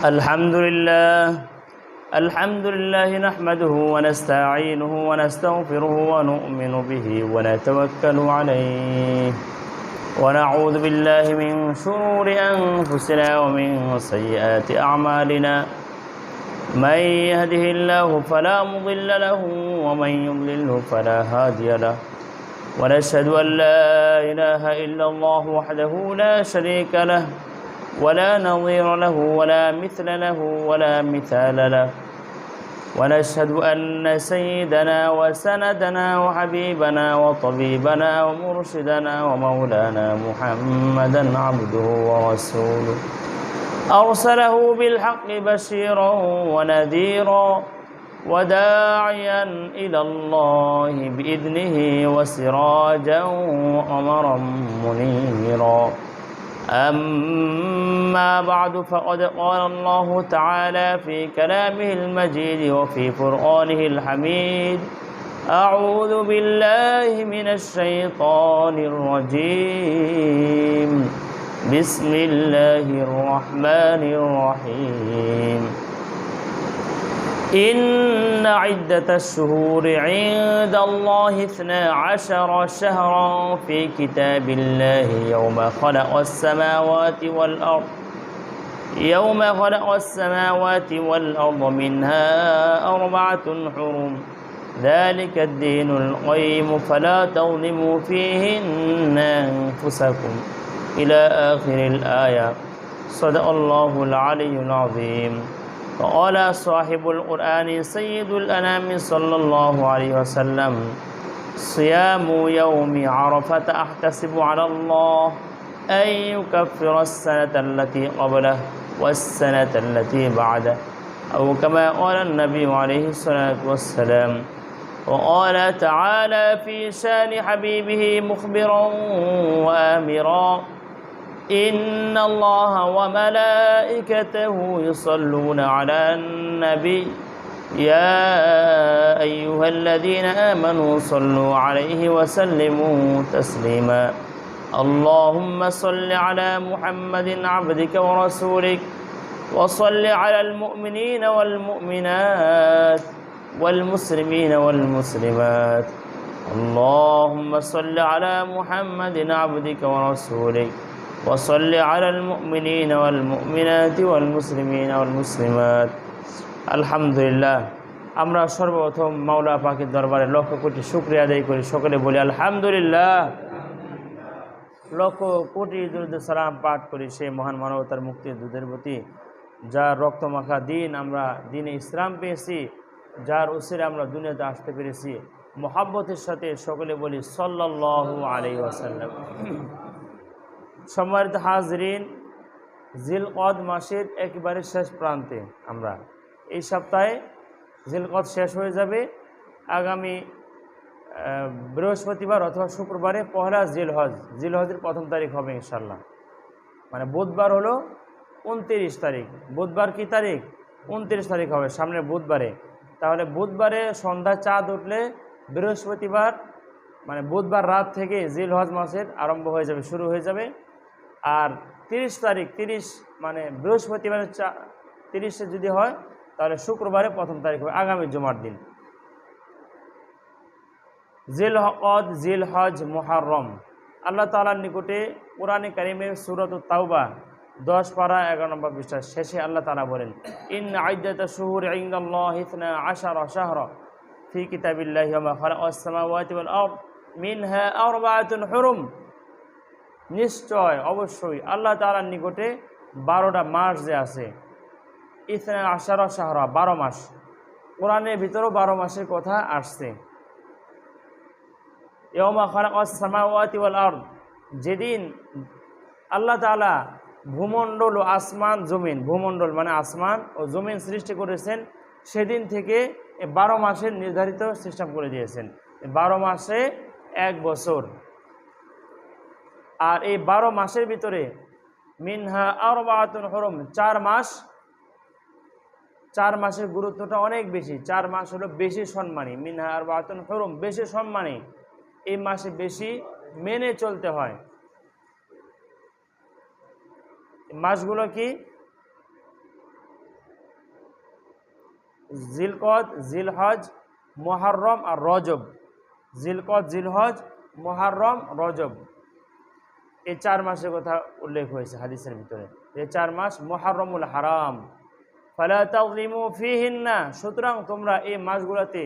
الحمد لله نحمده ونستعينه ونستغفره ونؤمن به ونتوكل عليه ونعوذ بالله من شرور أنفسنا ومن سيئات أعمالنا من يهده الله فلا مضل له ومن يضلله فلا هادي له ونشهد أن لا إله إلا الله وحده لا شريك له ولا نظير له ولا مثل له ولا مثال له ونشهد أن سيدنا وسندنا وحبيبنا وطبيبنا ومرشدنا ومولانا محمدا عبده ورسوله أرسله بالحق بشيرا ونذيرا وداعيا إلى الله بإذنه وسراجا وقمرا منيرا أما بعد فقد قال الله تعالى في كلامه المجيد وفي قرآنه الحميد أعوذ بالله من الشيطان الرجيم بسم الله الرحمن الرحيم إن عدة الشهور عند الله 12 شهرا في كتاب الله يوم خلق السماوات والأرض منها 4 حرم ذلك الدين القيم فلا تظلموا فيهن أنفسكم إلى آخر الآية صدق الله العلي العظيم. وقال صاحب القرآن سيد الأنام صلى الله عليه وسلم صيام يوم عرفة أحتسب على الله أن يكفر السنة التي قبله والسنة التي بعده أو كما قال النبي عليه الصلاة والسلام. وقال تعالى في شان حبيبه مخبرا وآمرا إن الله وملائكته يصلون على النبي يا أيها الذين آمنوا صلوا عليه وسلموا تسليما اللهم صل على محمد عبدك ورسولك وصل على المؤمنين والمؤمنات والمسلمين والمسلمات اللهم صل على محمد عبدك ورسولك وصل على المؤمنين والمؤمنات والمسلمين والمسلمات. আলহামদুলিল্লাহ, আমরা সর্বপ্রথম মাওলা পাকের দরবারে লক্ষ কোটি শুকরিয়া আদায় করি। সকলে বলি আলহামদুলিল্লাহ। লক্ষ কোটি দুরূদ সালাম পাঠ করি সেই মহান মানবতার মুক্তির দুধের প্রতি, যার রক্তমাখা দিন আমরা দিনে ইসলাম পেয়েছি, যার উসিলায় আমরা দুনিয়াতে আসতে পেরেছি। মুহাব্বতের সাথে সকলে বলি সাল্লাল্লাহু আলাইহি ওয়াসাল্লাম। সম্মানিত হাজরিন, জিলকদ মাসের একেবারে শেষ প্রান্তে আমরা। এই সপ্তাহে জিলকদ শেষ হয়ে যাবে। আগামী বৃহস্পতিবার অথবা শুক্রবারে পহেলা জিলহজের 1ম তারিখ হবে ইনশাল্লাহ। মানে বুধবার হলো 29 তারিখ। বুধবার কি তারিখ? 29 তারিখ হবে, সামনের বুধবারে। তাহলে বুধবারে সন্ধ্যা চাঁদ উঠলে বৃহস্পতিবার মানে বুধবার রাত থেকে জিলহজ মাসের আরম্ভ হয়ে যাবে, শুরু হয়ে যাবে। আর 30 তারিখ, 30 মানে বৃহস্পতিবারের 30-এ যদি হয় তাহলে শুক্রবারে 1ম তারিখ হবে, আগামী জুমার দিন। জিলকদ, জিলহজ, মুহররম। আল্লাহ তাআলার নিকটে কোরআনে কারীমের সূরাত তাওবা 10 পারা 11 নম্বর পৃষ্ঠার শেষে আল্লাহ তাআলা বলেন ইন্না ইদ্দাতাশ শুহুরি ইনদাল্লাহি 12 শাহরা ফি কিতাবিল্লাহি ওয়া খালাকাস সামাওয়াতি ওয়াল আরদ মিনহা 4 হুরুম। নিশ্চয় অবশ্যই আল্লাহ তাআলার নিকটে 12টা মাস যে আছে, 12 শাহরা 12 মাস। কোরআনের ভিতরেও 12 মাসের কথা আসছে। ইয়াওমা খালাকাস সামাওয়াতি ওয়াল আরদ, যেদিন আল্লাহ তাআলা ভূমণ্ডল ও আসমান জমিন, ভূমণ্ডল মানে আসমান ও জমিন সৃষ্টি করেছেন, সেদিন থেকে 12 মাসের নির্ধারিত সিস্টেম করে দিয়েছেন। 12 মাসে 1 বছর। আর এই 12 মাসের ভিতরে মিনহা 4 হুরুম, 4 মাস। 4 মাসের গুরুত্বটা অনেক বেশি। 4 মাস হলো বেশি সম্মানী। মিনহা 4 হুরুম, বেশি সম্মানী। এই মাসে বেশি মেনে চলতে হয়। মাসগুলো কি? জিলকদ, জিলহজ, মুহররম আর রজব। জিলকদ, জিলহজ, মুহররম, রজব, এই 4 মাসের কথা উল্লেখ হয়েছে হাদিসের ভিতরে। এই 4 মাস মুহররমুল হারাম, ফালা তাযলিমু ফীহিন্না, সুতরাং তোমরা এই মাসগুলোতে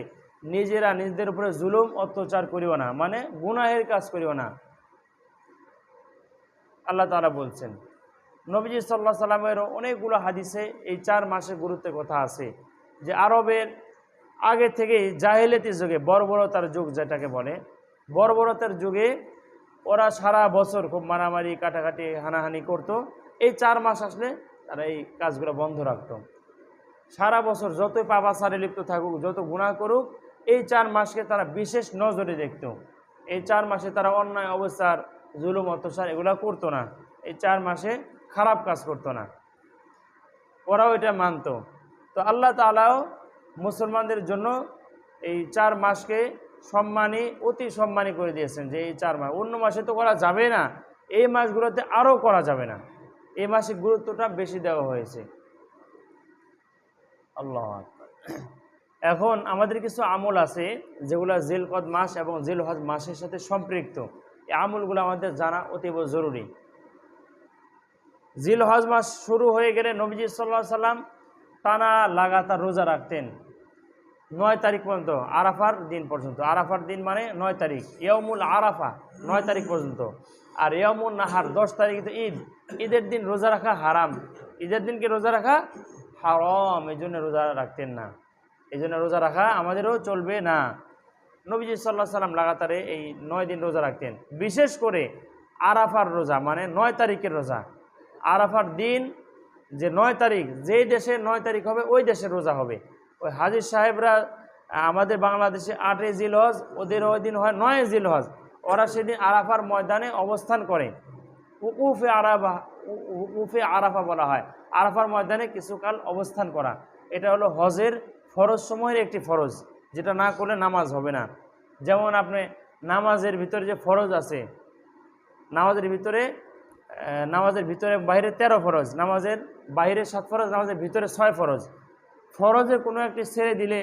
নিজেরা নিজেদের উপরে জুলুম অত্যাচার করিও না, মানে গুনাহের কাজ করিও না, আল্লাহ তাআলা বলছেন। নবীজি সাল্লাল্লাহু আলাইহি সাল্লামের অনেকগুলো হাদিসে এই 4 মাসের গুরুত্বের কথা আছে, যে আরবের আগে থেকেই জাহেলিয়াতের যুগে, বর্বরতার যুগ যেটাকে বলে, বর্বরতার যুগে ওরা সারা বছর খুব মারামারি, কাটাকাটি, হানাহানি করতো। এই 4 মাস আসলে তারা এই কাজগুলো বন্ধ রাখতো। সারা বছর যতই পাপাচারে লিপ্ত থাকুক, যত গুনাহ করুক, এই 4 মাসকে তারা বিশেষ নজরে দেখত। এই 4 মাসে তারা অন্যায় অবস্থার, জুলুম অত্যাচার এগুলো করতো না। এই 4 মাসে খারাপ কাজ করতো না, ওরাও এটা মানতো। তো আল্লাহ তাআলাও মুসলমানদের জন্য এই 4 মাসকে সম্মানী, অতি সম্মানী করে দিয়েছেন, যে এই 4 মাস, অন্য মাসে তো করা যাবে না, এই মাসগুলোতে আরও করা যাবে না, এই মাসে গুরুত্বটা বেশি দেওয়া হয়েছে। আল্লাহু আকবার। এখন আমাদের কিছু আমল আছে যেগুলো জিলকদ মাস এবং জিলহজ মাসের সাথে সম্পৃক্ত। এই আমলগুলো আমাদের জানা অতীব জরুরি। জিলহজ মাস শুরু হয়ে গেলে নবীজি সাল্লাল্লাহু আলাইহি সাল্লাম টানা লাগাতার রোজা রাখতেন 9 তারিখ পর্যন্ত, আরাফার দিন পর্যন্ত। আরাফার দিন মানে 9 তারিখ, ইয়াউমুল আরাফা 9 তারিখ পর্যন্ত। আর ইয়াউমুন নাহার 10 তারিখ তো ঈদ, ঈদের দিন রোজা রাখা হারাম, ঈদের দিনকে রোজা রাখা হারাম, এই জন্য রোজা রাখতেন না, এই জন্য রোজা রাখা আমাদেরও চলবে না। নবীজি সাল্লাল্লাহু আলাইহি সাল্লাম লাগাতারে এই 9 দিন রোজা রাখতেন। বিশেষ করে আরাফার রোজা মানে 9 তারিখের রোজা, আরাফার দিন যে 9 তারিখ, যেই দেশে 9 তারিখ হবে ওই দেশে রোজা হবে। ওই হাজির সাহেবরা আমাদের বাংলাদেশে 8 জিলহজ, ওদের ওই দিন হয় 9 জিলহজ, ওরা সেদিন আরাফার ময়দানে অবস্থান করে। উকুফে আরাফা, উকুফে আরাফা বলা হয়, আরাফার ময়দানে কিছুকাল অবস্থান করা। এটা হলো হজের ফরজ সময়ের একটি ফরজ, যেটা না করলে নামাজ হবে না। যেমন আপনি নামাজের ভিতরে যে ফরজ আছে, নামাজের ভিতরে বাইরে 13 ফরজ, নামাজের বাইরে 7 ফরজ, নামাজের ভিতরে 6 ফরজ। ফরজের কোনো একটি ছেড়ে দিলে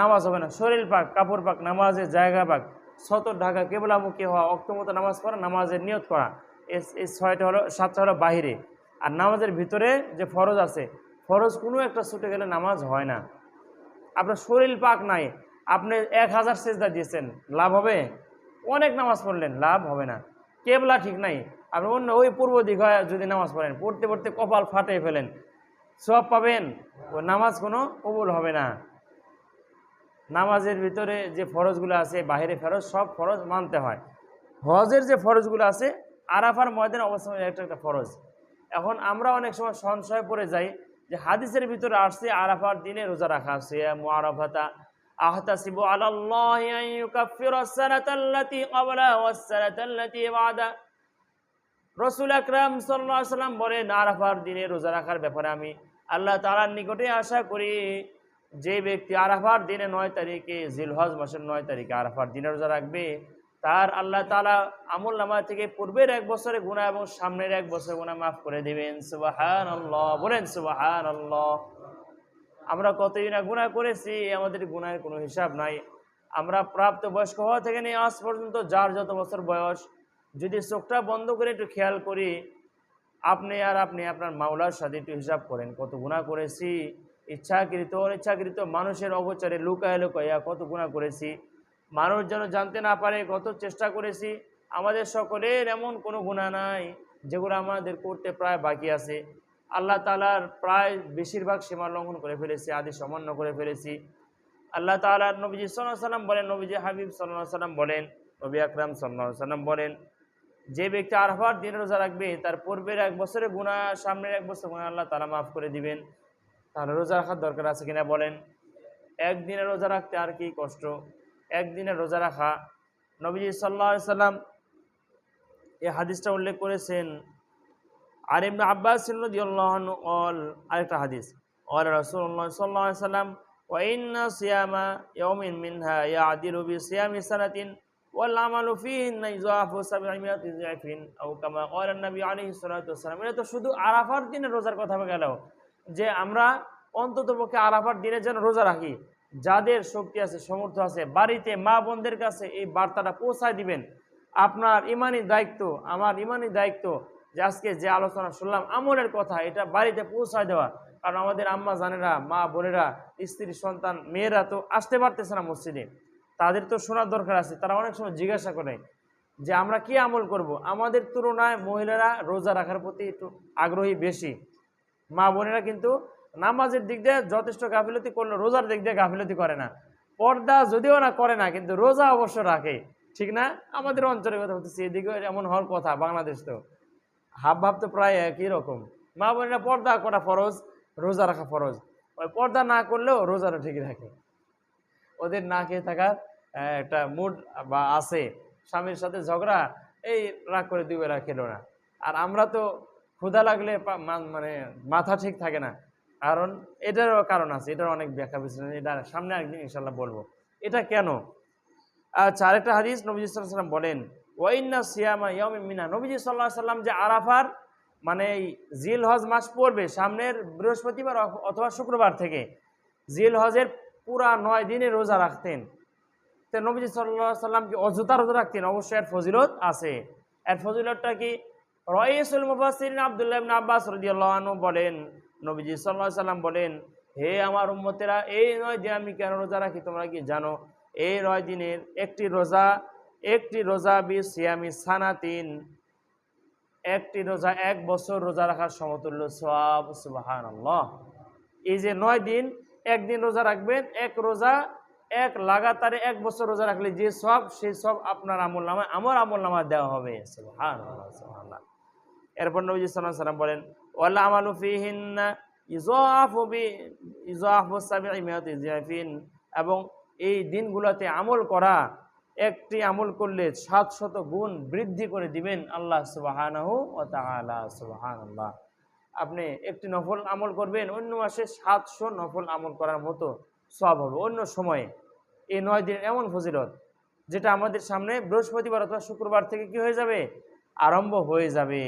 নামাজ হবে না। শরীর পাক, কাপড় পাক, নামাজের জায়গা পাক, সতর ঢাকা, কেবলামুখী হওয়া, অক্তমতো নামাজ পড়া, নামাজের নিয়ত করা, এই 6টা হলো, 7টা হলো বাহিরে। আর নামাজের ভিতরে যে ফরজ আছে, ফরজ কোনো একটা ছুটে গেলে নামাজ হয় না। আপনার শরীর পাক নাই, আপনি 1000 সেজদা দিয়েছেন, লাভ হবে? অনেক নামাজ পড়লেন, লাভ হবে না। কেবলা ঠিক নাই, আপনি অন্য ওই পূর্ব দিক হয় যদি নামাজ পড়েন, পড়তে পড়তে কপাল ফাটিয়ে ফেলেন, সওয়াব পাবেন, ওই নামাজ কোনো কবুল হবে না। নামাজের ভিতরে যে ফরজগুলো আছে, বাহিরে ফরজ, সব ফরজ মানতে হয়। হজের যে ফরজগুলো আছে, আরাফার ময়দানে অবস্থান একটা ফরজ। এখন আমরা অনেক সময় সংশয় পড়ে যাই যে হাদিসের ভিতরে আসছে আরাফার দিনে রোজা রাখা আছে, মুআরাফাতা আহতাসিবু আলাল্লাহি আন ইউকাফিরাস সানাতাল্লাতী ক্বাবলা ওয়াস সানাতাল্লাতী বাদা। রাসূল আকরাম সাল্লাল্লাহু আলাইহি ওয়াসাল্লাম বলেন, আরাফার দিনে রোজা রাখার ব্যাপারে আমি আল্লাহ তাআলার নিকটে আশা করি, যে ব্যক্তি আরাফার দিনে 9 তারিখে, জিলহজ মাসের 9 তারিখে আরাফার দিনে রোজা রাখবে, তার আল্লাহ তাআলা আমল নামা থেকে পূর্বের 1 বছরের গুনাহ এবং সামনের 1 বছরের গুনাহ মাফ করে দিবেন। সুবহানাল্লাহ, বলেন সুবহানাল্লাহ। আমরা কতই না গুনাহ করেছি, আমাদের গুনাহের কোনো হিসাব নাই। আমরা প্রাপ্ত বয়স্ক হওয়া থেকে নিয়ে আজ পর্যন্ত যার যত বছর বয়স, যদি চোখটা বন্ধ করে একটু খেয়াল করি, আপনি আপনার মাওলার সাথে একটু হিসাব করেন, কত গুনাহ করেছি। ইচ্ছাকৃত অনিচ্ছাকৃত মানুষের অগোচরে লুকায় লুকাইয়া কত গুনাহ করেছি, মানুষ যেন জানতে না পারে কত চেষ্টা করেছি। আমাদের সকলের এমন কোনো গুনাহ নাই যেগুলো আমাদের করতে প্রায় বাকি আছে। আল্লাহ তাআলার প্রায় বেশিরভাগ সীমা লঙ্ঘন করে ফেলেছি, আদেশ অমান্য করে ফেলেছি। আল্লাহ তাআলার নবীজি সাল্লাল্লাহু আলাইহি ওয়াসাল্লাম বলেন, নবীজি হাবিব সাল্লাল্লাহু আলাইহি ওয়াসাল্লাম বলেন, নবী আকরাম সাল্লাল্লাহু আলাইহি ওয়াসাল্লাম বলেন, যে ব্যক্তি আরাফার দিনে রোজা রাখবে, তার পূর্বের 1 বছরের গুনাহ, সামনের 1 বছরের গুনাহ আল্লাহ তাআলা মাফ করে দিবেন। তাহলে রোজা রাখার দরকার আছে কিনা বলেন? একদিনে রোজা রাখতে আর কি কষ্ট, একদিনে রোজা রাখা। নবীজি সাল্লাল্লাহু আলাইহি ওয়াসাল্লাম এই হাদিসটা উল্লেখ করেছেন। আর ইবনে আব্বাস রাদিয়াল্লাহু আনহু আরেকটা হাদিস, ক্বাল রাসূলুল্লাহ সাল্লাল্লাহু আলাইহি ওয়াসাল্লাম, ওয়া ইন্না সিয়ামা ইয়াউমিন মিনহা ইয়াদিলু বিসিয়ামি সানাতিন ওয়াল আমালু ফীহিন্না ইযাফু 700 যায়ফিন আও কামা ক্বালা নবী আলাইহিস সালাতু ওয়াস সালাম। এটা তো শুধু আরাফার দিনে রোজার কথা গেল, যে আমরা অন্ততপক্ষে আরাফার দিনে যেন রোজা রাখি। যাদের শক্তি আছে, সমর্থ আছে, বাড়িতে মা বোনদের কাছে এই বার্তাটা পৌঁছায় দিবেন। আপনার ইমানি দায়িত্ব, আমার ইমানি দায়িত্ব যে আজকে যে আলোচনা শুনলাম আমলের কথা, এটা বাড়িতে পৌঁছায় দেওয়া। কারণ আমাদের আম্মা জানেরা, মা বোনেরা, স্ত্রী সন্তান মেয়েরা তো আসতে পারতেছে না মসজিদে, তাদের তো শোনার দরকার আছে। তারা অনেক সময় জিজ্ঞাসা করে যে আমরা কি আমল করব। আমাদের তুলনায় মহিলারা রোজা রাখার প্রতি একটু আগ্রহী বেশি। মা বোনেরা কিন্তু নামাজের দিক দিয়ে যথেষ্ট গাফিলতি করলে রোজার দিক দিয়ে গাফিলতি করে না। পর্দা যদিও না করে না, কিন্তু রোজা অবশ্য রাখে, ঠিক না? আমাদের অঞ্চলের কথা বলতেছি, এদিকেও এমন হওয়ার কথা। বাংলাদেশ তো হাব ভাব তো প্রায় একই রকম। মা বোনেরা পর্দা করা ফরজ, রোজা রাখা ফরজ। ওই পর্দা না করলেও রোজাটা ঠিক রাখে। ওদের না খেয়ে থাকার একটা মুড বা আছে, স্বামীর সাথে ঝগড়া, এই রাগ করে 2 বেলা খেলো না। আর আমরা তো ক্ষুধা লাগলে মানে মাথা ঠিক থাকে না। কারণ এটারও কারণ আছে, এটার অনেক ব্যাখ্যা বিশ্লেষণ, এটা সামনে একদিন ইনশাল্লাহ বলবো এটা কেন। আচ্ছা, আরেকটা হাদিস নবীজি সাল্লাল্লাহু আলাইহি ওয়াসাল্লাম বলেন, ওয়াইন্না সিয়ামা ইয়াউমিন মিনা, নবীজি সাল্লাল্লাহু আলাইহি ওয়াসাল্লাম যে আরাফার মানে জিলহজ মাস পড়বে সামনের বৃহস্পতিবার অথবা শুক্রবার থেকে, জিলহজের পুরা 9 দিনে রোজা রাখতেন। তো নবীজি সাল্লাল্লাহু আলাইহি ওয়াসাল্লাম কি অযথা রোজা রাখতেন? অবশ্যই এর ফজিলত আছে। এর ফজিলতটা কি? রাইসুল মুফাসসিরিন আব্দুল্লাহ ইবনে আব্বাস রাদিয়াল্লাহু আনহু বলেন, নবীজি সাল্লাল্লাহু আলাইহি ওয়াসাল্লাম বলেন, হে আমার উম্মতেরা, এই 9 দিন আমি কেন রোজা রাখি তোমরা কি জানো? এই 9 দিনের একটি রোজা সিয়ামি সানাতিন, একটি রোজা 1 বছর রোজা রাখার সমতুল্য সওয়াব। সুবহানাল্লাহ। এই যে 9 দিন, একদিন রোজা রাখবেন, এক রোজা এক লাগাতারে 1 বছর রোজা রাখলে যে সওয়াব, সেই সওয়াব আপনার আমলনামায়, আমার আমলনামায় দেওয়া হবে। সুবহানাল্লাহ, সুবহানাল্লাহ। এরপর নবী সাল্লাল্লাহু আলাইহি ওয়াসাল্লাম বলেন, ওয়াল আমালু ফিহিন্না ইযাফু 700 জিয়াফিন, এবং এই দিনগুলোতে আমল করা, একটি আমল করলে 700 গুণ বৃদ্ধি করে দিবেন আল্লাহ সুবহানাহু ওয়া তাআলা। সুবহানাল্লাহ। আপনি একটি নফল আমল করবেন, অন্য মাসে 700 নফল আমল করার মতো সওয়াব হবে। অন্য সময়ে এই 9 দিন এমন ফজিলত, যেটা আমাদের সামনে বৃহস্পতিবার অথবা শুক্রবার থেকে কি হয়ে যাবে? আরম্ভ হয়ে যাবে।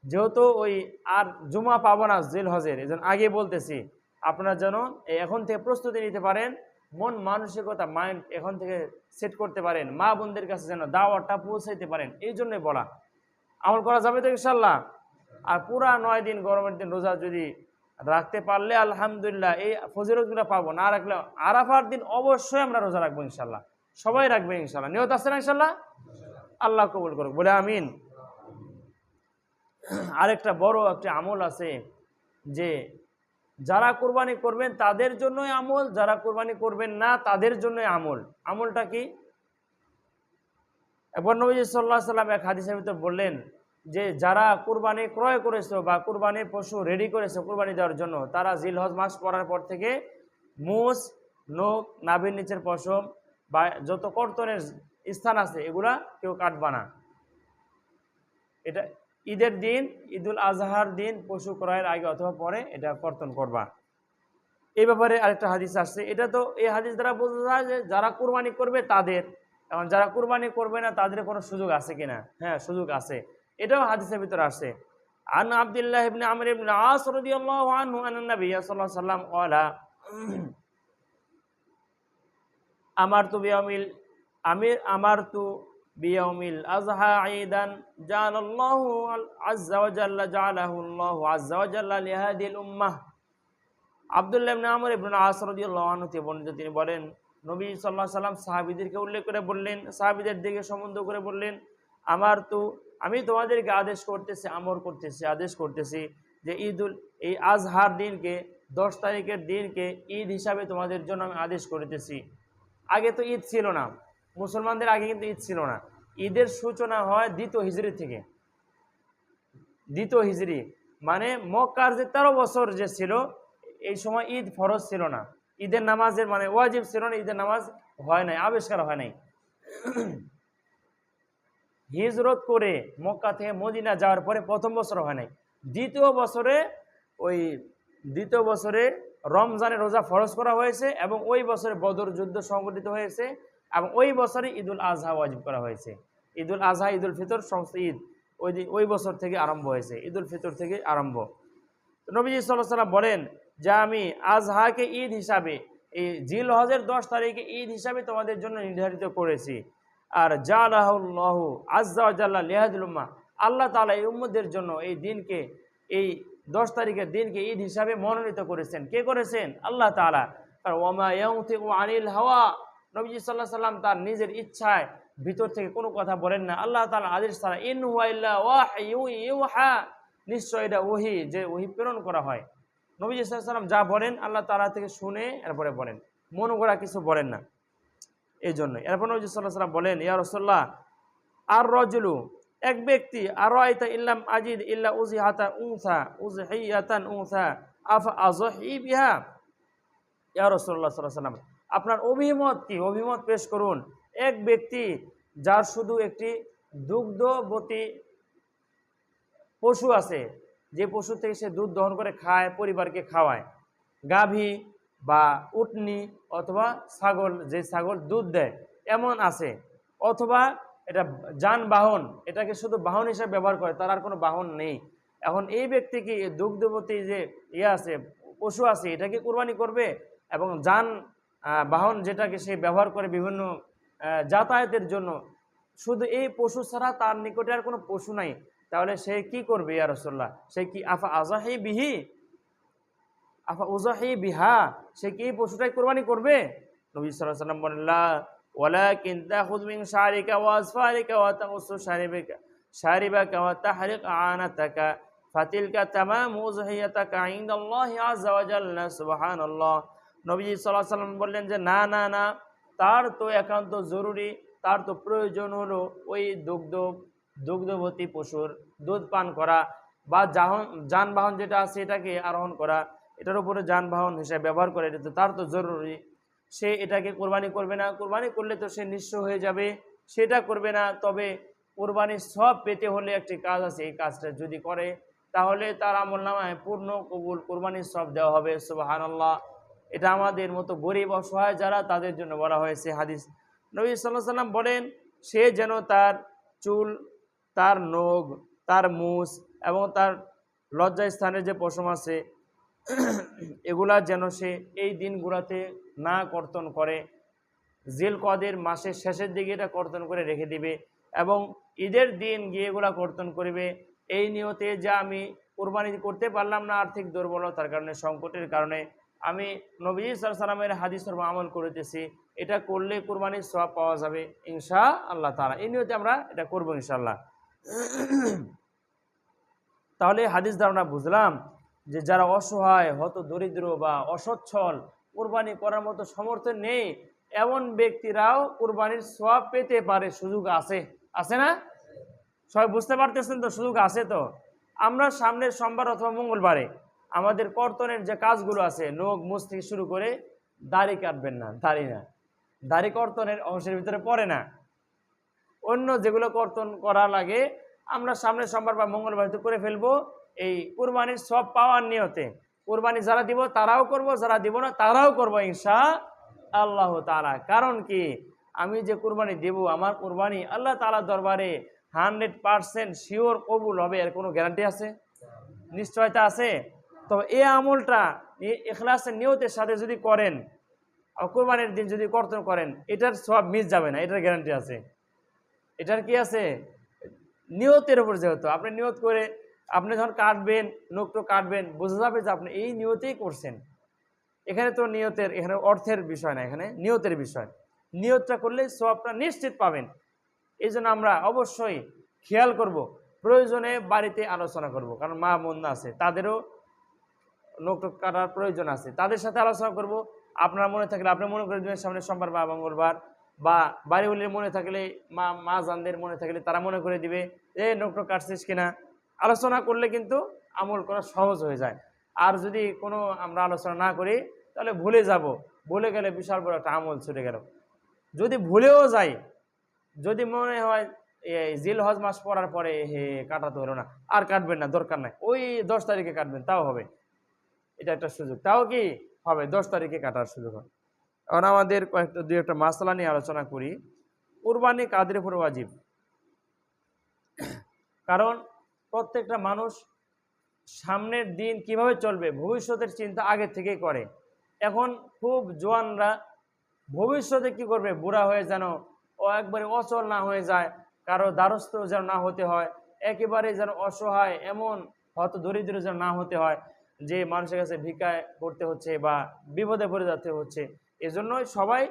যেহেতু ওই আর জুমা পাবো না জিলহজের, এজন্য আগে বলতেছি, আপনারা যেন এখন থেকে প্রস্তুতি নিতে পারেন, মন মানসিকতা মাইন্ড এখন থেকে সেট করতে পারেন, মা বোনদের কাছে যেন দাওয়াতটা পৌঁছাইতে পারেন, এই জন্যই বলা। আমল করা যাবে তো ইনশাল্লাহ? আর পুরা 9 দিন গরমের দিন রোজা যদি রাখতে পারলে আলহামদুলিল্লাহ এই ফজিলতগুলো পাবো। না রাখলে আরাফার দিন অবশ্যই আমরা রোজা রাখবো ইনশাল্লাহ, সবাই রাখবে ইনশাল্লাহ। নিয়ত আছে না ইনশাল্লাহ? আল্লাহ কবুল করুক, বলে আমিন। আরেকটা বড় একটা আমল আছে, যে যারা কুরবানি করবেন তাদের জন্যই আমল, যারা কুরবানি করবেন না তাদের জন্যই আমল। আমলটা কি? এবার নবী সাল্লাল্লাহু আলাইহি ওয়াসাল্লাম এক হাদিসের ভিতর বললেন যে যারা কুরবানি ক্রয় করেছে বা কুরবানির পশু রেডি করেছে কুরবানি দেওয়ার জন্য, তারা জিলহজ মাস পড়ার পর থেকে মুছ, নখ, নাভির নিচের পশম বা যত কর্তনের স্থান আছে এগুলা কেউ কাটবা না। এটা ঈদের দিন, ঈদুল আজহার দিন পশু ক্রয়ের আগে অথবা পরে এটা কর্তন করবা। এই ব্যাপারে আরেকটা হাদিস আসছে, এটা তো এই হাদিস দ্বারা বোঝা যায় যে যারা কুরবানি করবে তাদের। এখন যারা কুরবানি করবে না তাদের কোনো সুযোগ আছে কিনা? হ্যাঁ, সুযোগ আছে। এটাও হাদিসের ভিতরে আসছে। আন আব্দুল্লাহ ইবনে আমর ইবনে আস রাদিয়াল্লাহু আনহু আন নবী সাল্লাল্লাহু আলাইহি ওয়াসাল্লাম ক্বালা আমারতু বিয়াউমিল আযহা ঈদান জাআলাল্লাহু আযজা ওয়া জাল্লা জাআলাহু আল্লাহু আযজা ওয়া জাল্লা লিহাদিল উম্মাহ। আব্দুল্লাহ ইবনে আমর ইবনে আস রাদিয়াল্লাহু আনহু থেকে বর্ণিত, তিনি বলেন নবী সাল্লাল্লাহু আলাইহি ওয়াসাল্লাম সাহাবীদেরকে উল্লেখ করে বললেন, সাহাবীদের দিকে সম্বোধন করে বললেন, আমি তোমাদেরকে আদেশ করতেছি যে এই আজহার দিনকে, 10 তারিখের দিনকে ঈদ হিসাবে তোমাদের জন্য আমি আদেশ করতেছি। আগে তো ঈদ ছিল না, মুসলমানদের আগে কিন্তু ঈদ ছিল না। ঈদের সূচনা হয় 2য় হিজরি থেকে। 2য় হিজরি মানে মক্কার যে 13 বছর যে ছিল, এই সময় ঈদ ফরজ ছিল না, ঈদের নামাজের মানে ওয়াজিব ছিল না, ঈদের নামাজ হয় নাই, আবিষ্কার হয় নাই। হিজরত করে মক্কা থেকে মদিনা যাওয়ার পরে প্রথম বছর হয় নাই, দ্বিতীয় বছরে রমজানের রোজা ফরজ করা হয়েছে, এবং ওই বছরে বদর যুদ্ধ সংগঠিত হয়েছে, এবং ওই বছরে ঈদুল আজহা ওয়াজিব করা হয়েছে। ঈদুল আজহা, ঈদুল ফিতর, সমস্ত ঈদ ওই বছর থেকে আরম্ভ হয়েছে, ঈদুল ফিতর থেকে আরম্ভ। নবীজি সাল্লাল্লাহু আলাইহি ওয়াসাল্লাম বলেন যে আমি আজহাকে ঈদ হিসাবে এই জিল হজের 10 তারিখে ঈদ হিসাবে তোমাদের জন্য নির্ধারিত করেছি। আর জালাহুল্লাহু আজ্জা ওয়া জাল্লা লিহাদিল উম্মাহ, আল্লাহ তাআলা এই উম্মতের জন্য এই দিনকে, এই 10 তারিখের দিনকে ঈদ হিসাবে মনোনীত করেছেন। কে করেছেন? আল্লাহ তাআলা। আর ওয়ামা ইয়ানতিকু আনিল হাওয়া, নবীজি সাল্লাল্লাহু আলাইহি সাল্লাম তার নিজের ইচ্ছায় ভিতর থেকে কোনো কথা বলেন না, আল্লাহ তাআলা আদেশ ছাড়া। ইন হুয়া ইল্লা ওয়াহয়ু ইউহা, নিশ্চয় এটা ওহী, যে ওহী প্রেরণ করা হয়। নবীজি সাল্লাল্লাহু আলাইহি সাল্লাম যা বলেন আল্লাহ তাআলা থেকে শুনে এরপরে বলেন, মন গড়া কিছু বলেন না। এই জন্যই এরপর নবীজি সাল্লাল্লাহু আলাইহি সাল্লাম বলেন, ইয়া রাসূলুল্লাহ, আর রাজুলু, এক ব্যক্তি, আর আইতা ইল্লাম আজিদ ইল্লা উযিহাতা উনসা উযহিয়াতান উনসা আফা আযহি বিহা। ইয়া রাসূলুল্লাহ সাল্লাল্লাহু আলাইহি সাল্লাম, আপনার অভিমত কি? অভিমত পেশ করুন। এক ব্যক্তি যার শুধু একটি দুগ্ধবতী পশু আছে, যে পশু থেকে সে দুধ দহন করে খায়, পরিবারকে খাওয়ায়, গাভী বা উটনি অথবা ছাগল, যে ছাগল দুধ দেয় এমন আছে, অথবা এটা যানবাহন, এটাকে শুধু বাহন হিসেবে ব্যবহার করে, তার আর কোনো বাহন নেই। এখন এই ব্যক্তি কি দুগ্ধবতী যে আছে, পশু আছে, এটাকে কুরবানি করবে? এবং বাহন যেটাকে সে ব্যবহার করে বিভিন্ন যাতায়াতের জন্য, শুধু এই পশু ছাড়া তার নিকটে আর কোনো পশু নাই, তাহলে সে কি করবে ইয়া রাসূলুল্লাহ? সে কি আফা আযাহি বিহি আফা উযাহি বিহা, সে কি এই পশুটাই কুরবানি করবে? নবী সাল্লাল্লাহু আলাইহি ওয়াসাল্লাম বলেন, লা ওয়ালাকিন তাখুয মিন শারিকা ওয়া আসফারিকা ওয়া তাকুসু শারিবাকা ওয়া তাহরিক আনাতাকা ফাতিলকা তামামু উযহিয়াতাকা ইনদাল্লাহি আযজা ওয়া জাল্লা। সুবহানাল্লাহ। নবী সাল্লাল্লাহু আলাইহি ওয়াসাল্লাম বললেন যে না না না, তার তো একান্ত জরুরি, তার তো প্রয়োজন হলো ওই দুগ্ধবতী পশুর দুধ পান করা, বা যানবাহন যেটা আছে এটাকে আরোহণ করা, এটার উপরে যানবাহন হিসেবে ব্যবহার করে, এটা তো তার তো জরুরি। সে এটাকে কোরবানি করবে না, কোরবানি করলে তো সে নিঃস্ব হয়ে যাবে, সেটা করবে না। তবে কোরবানির সব পেতে হলে একটি কাজ আছে, এই কাজটা যদি করে তাহলে তার আমলনামায় পূর্ণ কবুল কোরবানির সব দেওয়া হবে। সুবহানাল্লাহ। এটা আমাদের মতো গরিব অসহায় যারা, তাদের জন্য বলা হয়েছে হাদিস। নবী সাল্লাল্লাহু আলাইহি ওয়াসাল্লাম বলেন, সে যেন তার চুল, তার নখ, তার মুছ এবং তার লজ্জাস্থানের যে পশম আছে এগুলা যেন সে এই দিনগুলোতে না কর্তন করে, জিলকদের মাসের শেষের দিকে এটা কর্তন করে রেখে দিবে, এবং ঈদের দিন গিয়ে এগুলা কর্তন করবে, এই নিয়তে যে আমি কুরবানি করতে পারলাম না আর্থিক দুর্বলতার কারণে, সংকটের কারণে, আমি নবী সাল্লাল্লাহু আলাইহি ওয়াসাল্লামের হাদিসের আমল করতেছি, এটা করলে কুরবানির সওয়াব পাওয়া যাবে ইনশাআল্লাহ তাআলা। এই নিয়তে আমরা এটা করব ইনশাআল্লাহ। তাহলে হাদিস দ্বারা আমরা বুঝলাম যে যারা অসহায়, হত দরিদ্র বা অসচ্ছল, কুরবানি করার মতো সামর্থ্য নেই, এমন ব্যক্তিরাও কুরবানির সওয়াব পেতে পারে, সুযোগ আছে। আছে না? সবাই বুঝতে পারতেছেন তো? সুযোগ আছে তো? আমরা সামনের সোমবার অথবা মঙ্গলবারে আমাদের কর্তনের যে কাজগুলো আছে, নখ মুছ থেকে শুরু করে, দাড়ি কাটবেন না, দাড়ি কর্তনের অংশের ভিতরে পড়ে না। অন্য যেগুলো কর্তন করা লাগে আমরা সামনের সোমবার বা মঙ্গলবার করে ফেলবো, এই কুরবানির সব পাওয়ার নিয়তে। কুরবানি যারা দিব তারাও করব, যারা দিব না তারাও করবো ইনশাআল্লাহ তাআলা। কারণ কি, আমি যে কুরবানি দেব, আমার কুরবানি আল্লাহ তাআলার দরবারে 100% শিওর কবুল হবে, এর কোনো গ্যারান্টি আছে? নিশ্চয়তা আছে? তো এই আমলটা ইখলাসের নিয়তের সাথে যদি করেন, কুরবানির দিন যদি কর্তন করেন, এটার সব মিস যাবে না, এটার গ্যারান্টি আছে। এটার কি আছে? নিয়তের উপর, যেহেতু আপনি নিয়ত করে আপনি যখন কাটবেন, নখটো কাটবেন, বোঝা যাবে যে আপনি এই নিয়তেই করছেন। এখানে তো নিয়তের, এখানে অর্থের বিষয় না, এখানে নিয়তের বিষয়। নিয়তটা করলে সওয়াবটা নিশ্চিত পাবেন। এই জন্য আমরা অবশ্যই খেয়াল করব, প্রয়োজনে বাড়িতে আলোচনা করব, কারণ মা বোন আছে, তাদেরও নখটো কাটার প্রয়োজন আছে, তাদের সাথে আলোচনা করব। আপনার মনে থাকলে আপনি মনে করে দেবেন সামনে সোমবার বা মঙ্গলবার, বা বাড়িওয়ালির মনে থাকলে, মা জানদের মনে থাকলে তারা মনে করে দিবে, নখটো কাটছিস কিনা। আলোচনা করলে কিন্তু আমল করা সহজ হয়ে যায়। আর যদি কোনো আমরা আলোচনা না করি তাহলে ভুলে যাব, ভুলে গেলে বিশাল বড় একটা আমল ছুটে গেল। যদি ভুলেও যাই, যদি মনে হয় জিল হজ মাস পড়ার পরে কাটাতে হলো না, আর কাটবেন না, দরকার নাই, ওই 10 তারিখে কাটবেন, তাও হবে। এটা একটা সুযোগ, তাও কি হবে, 10 তারিখে কাটার সুযোগ হয়। এখন আমাদের দুই একটা মাসলা নিয়ে আলোচনা করি। কুরবানি কাদের উপর ওয়াজিব? কারণ প্রত্যেকটা মানুষ সামনের দিন কিভাবে চলবে ভবিষ্যতের চিন্তা আগে থেকেই করে। এখন খুব জোয়ানরা ভবিষ্যতে কি করবে, বুড়া হয়ে যেন ও একবারে অচল না হয়ে যায়, কারো দ্বারস্থ যেন না হতে হয়, একেবারে যেন অসহায় এমন হত দরিদ্র যেন না হতে হয় যে মানুষের কাছে ভিক্ষা করতে হচ্ছে বা বিপদে পড়ে যেতে হচ্ছে। এজন্যই সবাই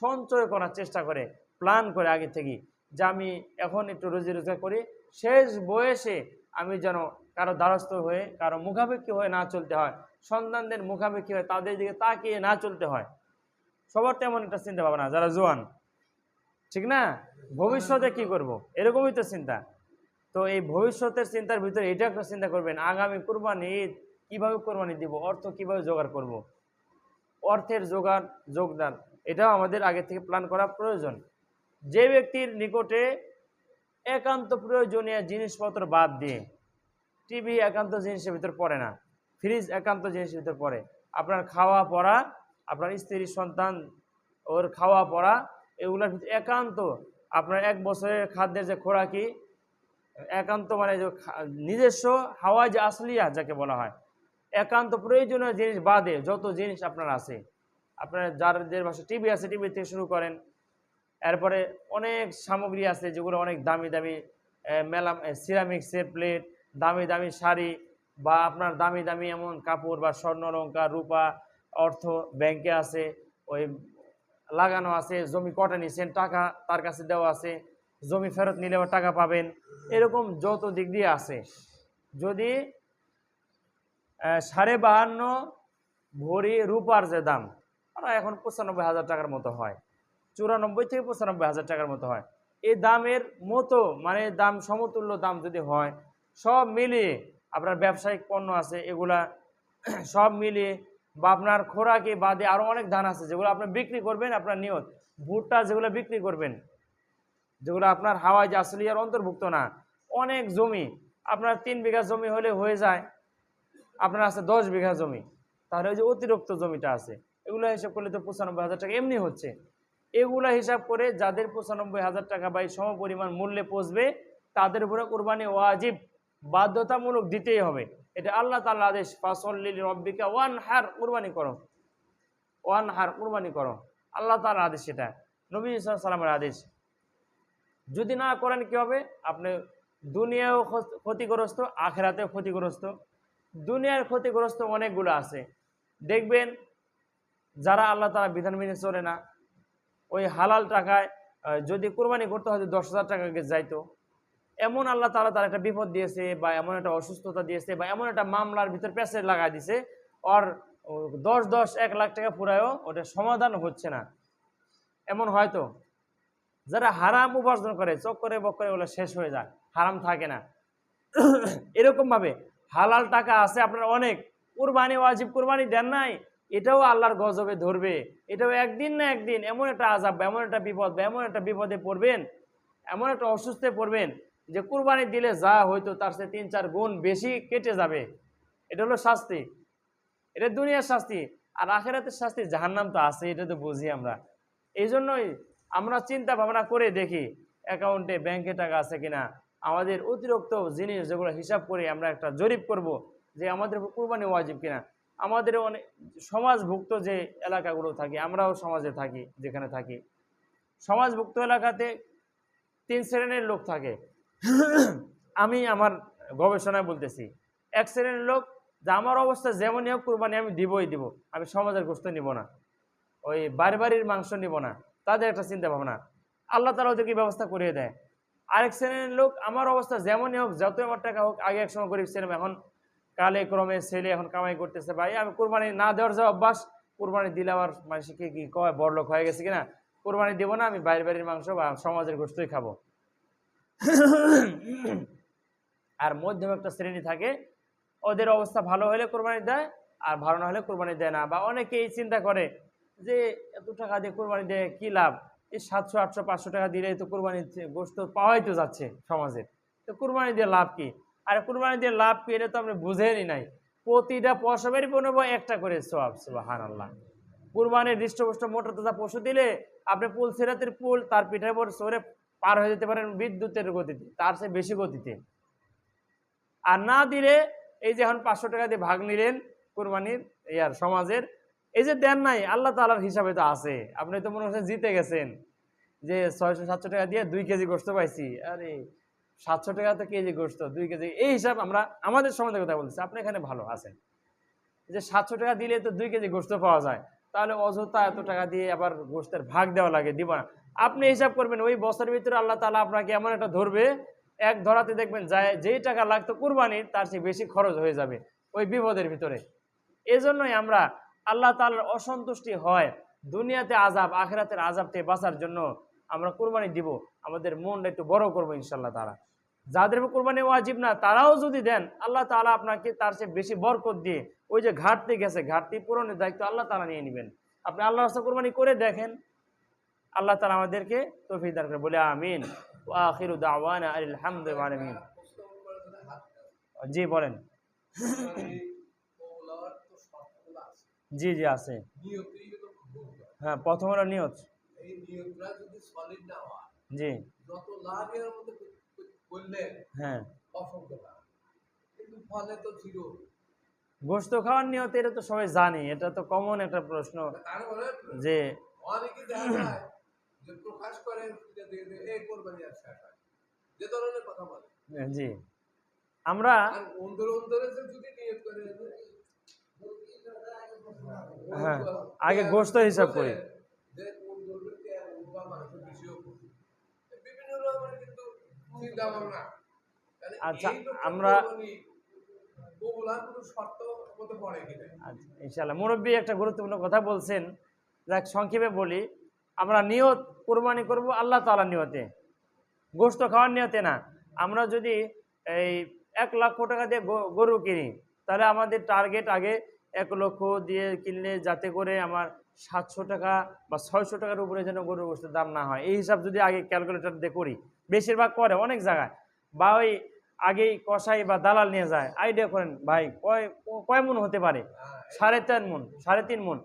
সঞ্চয় করার চেষ্টা করে, প্ল্যান করে আগে থেকেই, যে আমি এখন একটু রোজি রোজগার করি, শেষ বয়সে আমি যেন কারো দ্বারস্থ হয়ে কারো মুখাপেক্ষি হয়ে না চলতে হয়, সন্তানদের মুখাপেক্ষি হয়ে তাদের দিকে তাকিয়ে না চলতে হয়। সবার তেমন একটা চিন্তা ভাবনা যারা জোয়ান, ঠিক না? ভবিষ্যতে কি করব, এরকমই তো চিন্তা। তো এই ভবিষ্যতের চিন্তার ভিতরে এটা একটা চিন্তা করবেন, আগামী কুরবানি ঈদ কীভাবে কোরবানি দিব, অর্থ কিভাবে জোগাড় করব, অর্থের যোগদান এটাও আমাদের আগে থেকে প্ল্যান করা প্রয়োজন। যে ব্যক্তির নিকটে একান্ত প্রয়োজনীয় জিনিসপত্র বাদ দিয়ে, টিভি একান্ত জিনিসের ভিতর পড়ে না, ফ্রিজ একান্ত জিনিসের ভিতর পড়ে, আপনার খাওয়া পড়া, আপনার স্ত্রী সন্তান ওর খাওয়া পড়া, এগুলোর ভিতরে একান্ত আপনার এক বছরের খাদ্যের যে খোরাকি, একান্ত মানে যে নিজস্ব হাওয়া যে আসলিয়া যাকে বলা হয়, একান্ত প্রয়োজনীয় জিনিস বাদে যত জিনিস আপনার আছে, আপনার যাদের বাসায় টিভি আছে টিভি থেকে শুরু করেন, এরপরে অনেক সামগ্রী আছে যেগুলো অনেক দামি দামি, সিরামিক্সের প্লেট, দামি দামি শাড়ি, বা আপনার দামি দামি এমন কাপড় বা স্বর্ণ অলংকার রূপা অর্থ ব্যাংকে আছে, ওই লাগানো আছে, জমি কটা নিছেন টাকা তার কাছে দেওয়া আছে, জমি ফেরত নিলেও টাকা পাবেন, এরকম যত দিক দিয়ে আছে। যদি 52.5 ভরি রূপার যে দাম, এখন 95,000 টাকার মতো হয়, 94 থেকে 95,000 টাকার মতো হয়, এই দামের মতো মানে দাম সমতুল্য দাম যদি হয়, সব মিলিয়ে আপনার ব্যবসায়িক পণ্য আছে এগুলা সব মিলিয়ে, বা আপনার খোরাকি বাদে আরও অনেক ধান আছে যেগুলো আপনি বিক্রি করবেন, আপনার নিয়ত ভুট্টা যেগুলো বিক্রি করবেন, যেগুলো আপনার হাওয়াই যে আসলিয়ার অন্তর্ভুক্ত না, অনেক জমি, আপনার 3 বিঘা জমি হলে হয়ে যায়, আপনার আছে 10 বিঘা জমি, তাহলে ওই যে অতিরিক্ত জমিটা আছে এগুলো হিসাব করলে তো 95,000 টাকা এমনি হচ্ছে। এগুলা হিসাব করে যাদের 95,000 টাকা বা সম পরিমাণ মূল্যে পৌঁছবে তাদের উপরে কোরবানি ওয়াজিব, বাধ্যতামূলক দিতেই হবে। এটা আল্লাহ তাআলার আদেশ, ফাসল্লি লিরাব্বিকা ওয়ানহার, কোরবানি করো, ওয়ানহার কোরবানি করো, আল্লাহ তাআলার আদেশ, সেটা নবী সাল্লাল্লাহু আলাইহি ওয়াসাল্লামের আদেশ। যদি না করেন কি হবে, আপনি দুনিয়াও ক্ষতিগ্রস্ত, আখিরাতেও ক্ষতিগ্রস্ত। দুনিয়ার ক্ষতিগ্রস্ত অনেকগুলো আছে, দেখবেন যারা আল্লাহ তাআলা বিধান মেনে চলে না, ওই হালাল টাকায় যদি কোরবানি করতে হয় 10,000 টাকা যাইতো, এমন আল্লাহ তাআলা তার একটা বিপদ দিয়েছে, বা এমন একটা অসুস্থতা দিয়েছে, বা এমন একটা মামলার ভিতর প্যাসেজ লাগাই দিছে, আর 1 লাখ টাকা পুরায়ও ওটা সমাধান হচ্ছে না। এমন হয়তো যারা হারাম উপার্জন করে চক্করে বক্করে ওগুলো শেষ হয়ে যায়, হারাম থাকে না। এরকম ভাবে হালাল টাকা আছে আপনার অনেক, কুরবানি ওয়াজিব, কুরবানি দেন নাই, এটাও আল্লাহর গজবে ধরবে, এটাও একদিন না একদিন এমন একটা আযাব, এমন একটা বিপদ, এমন একটা বিপদে পড়বেন, এমন একটা অসুস্থে পড়বেন যে কুরবানি দিলে যা হয়তো তার চেয়ে 3-4 গুণ বেশি কেটে যাবে। এটা হলো শাস্তি, এটা দুনিয়ার শাস্তি। আর আখিরাতের শাস্তি জাহান্নাম তো আছে, এটা তো বুঝি আমরা। এই জন্যই আমরা চিন্তা ভাবনা করে দেখি অ্যাকাউন্টে ব্যাংকে টাকা আছে কিনা, আমাদের অতিরিক্ত জিনিস যেগুলো হিসাব করে আমরা একটা জরিপ করব যে আমাদের কুরবানি ওয়াজিব কিনা। আমাদের অনেক সমাজভুক্ত যে এলাকাগুলো থাকে, আমরাও সমাজে থাকি, যেখানে থাকি সমাজভুক্ত এলাকাতে 3 শ্রেণীর লোক থাকে। আমি আমার গবেষণায় বলতেছি, এক শ্রেণীর লোক যে আমার অবস্থা যেমনই হোক কুরবানি আমি দিবই দিব, আমি সমাজের গোশত নিব না, ওই বাড়ির মাংস নিব না, তাদের একটা চিন্তা ভাবনা, আল্লাহ তাআলা ওদেরকে ব্যবস্থা করিয়ে দেয়। আরেক শ্রেণীর লোক আমার অবস্থা যেমনই হোক, যত আমার টাকা হোক, আগে একসময় গরিব ছিলাম, এখন কালে ক্রমে ছেলে এখন কামাই করতেছে, ভাই আমি কুরবানি না দেওয়ার যে অভ্যাস, কুরবানি দিলে আমার মানুষকে কি কয় বড়লোক হয়ে গেছে কিনা, কুরবানি দিব না, আমি বাড়ির মাংস বা সমাজের গোশতই খাবো। আর মধ্যম একটা শ্রেণী থাকে, ওদের অবস্থা ভালো হলে কোরবানি দেয়, আর ভালো না হলে কোরবানি দেয় না। বা অনেকে এই চিন্তা করে যে এত টাকা দিয়ে কোরবানি দেয় কি লাভ, এই 700, 800, 500 টাকা দিলেই তো কোরবানির গোশত পাওয়াই তো যাচ্ছে সমাজের, তো কোরবানি দিয়ে লাভ কি? আর কোরবানি দিয়ে লাভ কি এটা তো আপনি বুঝেনি নাই। প্রতিটা পশমেরই পনেরো একটা করে সওয়াব, সুবহানাল্লাহ। কুরবানির হৃষ্টপুষ্ট মোটা তাজা পশু দিলে আপনি পুল সিরাতের পুল তার পিঠের উপর সরে পার হয়ে যেতে পারেন বিদ্যুতের গতিতে, তার চেয়ে বেশি গতিতে। আর না দিলে এই যে এখন 500 টাকা দিয়ে ভাগ নিলেন কুরবানির ইয়ার সমাজের, এই যে দেন নাই, আল্লাহ তাআলার হিসাবে তো আছে। আপনি তো মনে হচ্ছে জিতে গেছেন, যে 600-700 টাকা দিয়ে 2 কেজি গোশত পাইছি। আরে 700 টাকা তো কেজি গোশত, 2 কেজি, এই হিসাব আমরা আমাদের সমাজের কথা বলতেছি। আপনি এখানে ভালো আছেন যে 700 টাকা দিলে তো 2 কেজি গোশত পাওয়া যায়, তাহলে অযথা এত টাকা দিয়ে আবার গোশতের ভাগ দেওয়া লাগে, দিব না। আপনি হিসাব করবেন ওই বছরের ভিতরে আল্লাহ তাআলা আপনাকে এমন একটা ধরবে, এক ধরাতে দেখবেন যায় যেই টাকা লাগতো কুরবানির তার চেয়ে বেশি খরচ হয়ে যাবে ওই বিপদের ভিতরে। এজন্যই আমরা আল্লাহ তাআলার অসন্তুষ্টি হয়, দুনিয়াতে আযাব আখিরাতের আযাব থেকে বাঁচার জন্য আমরা কুরবানি দিব, আমাদের মনটা একটু বড় করবো ইনশাআল্লাহ তাআলা। যাদের কুরবানি ওয়াজিব না তারাও যদি দেন, আল্লাহ তাআলা আপনাকে তার চেয়ে বেশি বরকত দিয়ে ওই যে ঘাটতি গেছে ঘাটতি পূরণের দায়িত্ব আল্লাহ তাআলা নিয়ে নেবেন। আপনি আল্লাহর রাস্তায় কুরবানি করে দেখেন, আল্লাহ তাআলা আমাদেরকে তৌফিক দান করে, বলে আমিন। ওয়া আখিরু দাওয়ানা আলহামদুলিল্লাহি আলামিন। জি বলেন। জি জি আছে। হ্যাঁ, প্রথম হলো নিয়ত। জি হ্যাঁ, গোশত খাওয়ার নিয়ত এটা তো সবাই জানি, এটা তো কমন একটা প্রশ্ন যে জি আমরা হ্যাঁ আগে গোশত হিসাব করি। আচ্ছা আমরা আচ্ছা ইনশাআল্লাহ, মুরব্বী একটা গুরুত্বপূর্ণ কথা বলছেন, যাক সংক্ষেপে বলি। আমরা নিয়ত কুরবানি করব আল্লাহ তাআলার নিয়তে, গোশত খাওয়ার নিয়তে না। আমরা যদি এই 1 লক্ষ টাকা দিয়ে গরু কিনি, তাহলে আমাদের টার্গেট আগে 1 লক্ষ দিয়ে কিনলে যাতে করে আমার 700 টাকা বা 600 টাকার উপরে যেন গরুর গোশতের দাম না হয়, এই হিসাব যদি আগে ক্যালকুলেটর দিয়ে করি, বেশিরভাগ করে অনেক জায়গায়, বা ওই আগেই কসাই বা দালাল নিয়ে যায়, আইডিয়া করেন ভাই কয় মন হতে পারে, 3.5 মন 3.5 মন,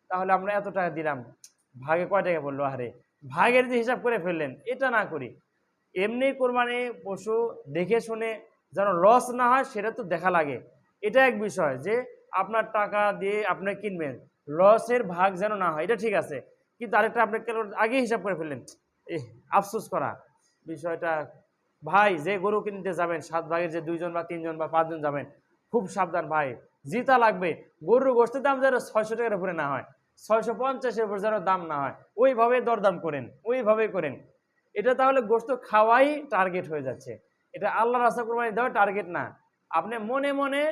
তাহলে আমরা এত টাকা দিলাম, ভাগে কয় টাকা বললো, আরে ভাগের যে হিসাব করে ফেললেন, এটা না করি। এমনি কোরবানি পশু দেখে শুনে যেন লস না হয় সেটা তো দেখা লাগে, এটা এক বিষয়। যে আপনার টাকা দিয়ে আপনি কিনবেন, লসের ভাগ যেন না হয়, এটা ঠিক আছে। কিন্তু আরেকটা আপনি আগে হিসাব করে ফেললেন, আফসোস করা বিষয়টা। ভাই যে গরু কিনতে যাবেন 7 ভাগের যে 2 জন বা 3 জন বা 5 জন যাবেন, খুব সাবধান ভাই, জিতা লাগবে। গরুর গোশতের দাম যেন 600 টাকার উপরে না হয়, 650-এর উপরে যেন দাম না হয়, ওইভাবে দরদাম করেন, ওইভাবে করেন। এটা তাহলে গোশত খাওয়াই টার্গেট হয়ে যাচ্ছে, এটা আল্লাহর রাস্তায় কুরবানি দেওয়া টার্গেট না। আপনি মনে মনে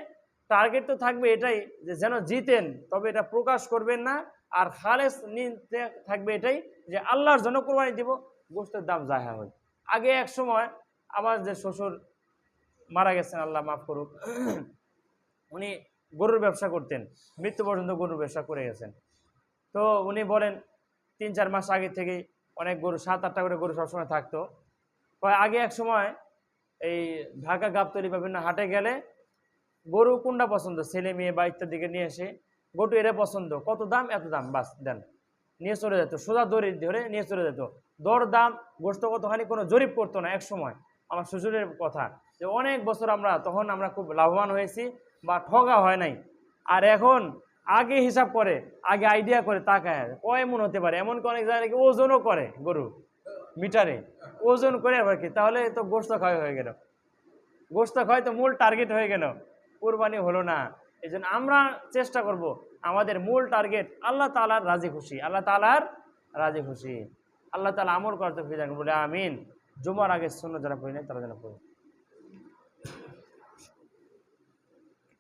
টার্গেট তো থাকবে এটাই যে যেন জিতেন, তবে এটা প্রকাশ করবেন না। আর খালেস নিতে থাকবে এটাই যে আল্লাহর জন্য কুরবানি দিব, গোশতের দাম যাহা হয়। আগে এক সময় আমার যে শ্বশুর মারা গেছেন, আল্লাহ মাফ করুক, উনি গরুর ব্যবসা করতেন, মৃত্যু পর্যন্ত গরুর ব্যবসা করে গেছেন। তো উনি বলেন 3-4 মাস আগে থেকেই অনেক গরু, 7-8টা করে গরু সবসময় থাকতো। আগে এক সময় এই ঢাকা গাবতলী বিভিন্ন হাটে গেলে গরু কোনটা পছন্দ, ছেলে মেয়ে বা ইত্যাদিকে নিয়ে এসে গরু এরা পছন্দ, কত দাম, এত দাম, বাস দেন, নিয়ে চলে যেত, সোজা দড়ি ধরে নিয়ে চলে যেত। দর দাম গোশত কতখানি কোনো জরিপ করতো না এক সময়। আমার শ্বশুরের কথা যে অনেক বছর তখন আমরা খুব লাভবান হয়েছি বা ঠগা হয় নাই। আর এখন আগে হিসাব করে, আগে আইডিয়া করে তাকায় কয় মন হতে পারে, এমনকি অনেক জায়গায় ওজনও করে গরু, মিটারে ওজন করে আবার কি, তাহলে তো গোশত খাওয়া হয়ে গেল, গোশত খাওয়াই তো মূল টার্গেট হয়ে গেল, কুরবানি হলো না। এই জন্য আমরা চেষ্টা করব আমাদের মূল টার্গেট আল্লাহ তাআলার রাজি খুশি, আল্লাহ তাআলার রাজি খুশি। আল্লাহ তাআলা আমল করতে ফিরে বলে আমিন। জুমার আগে সুন্নাত যারা পড়ে নেয় তারা যেন পড়ে।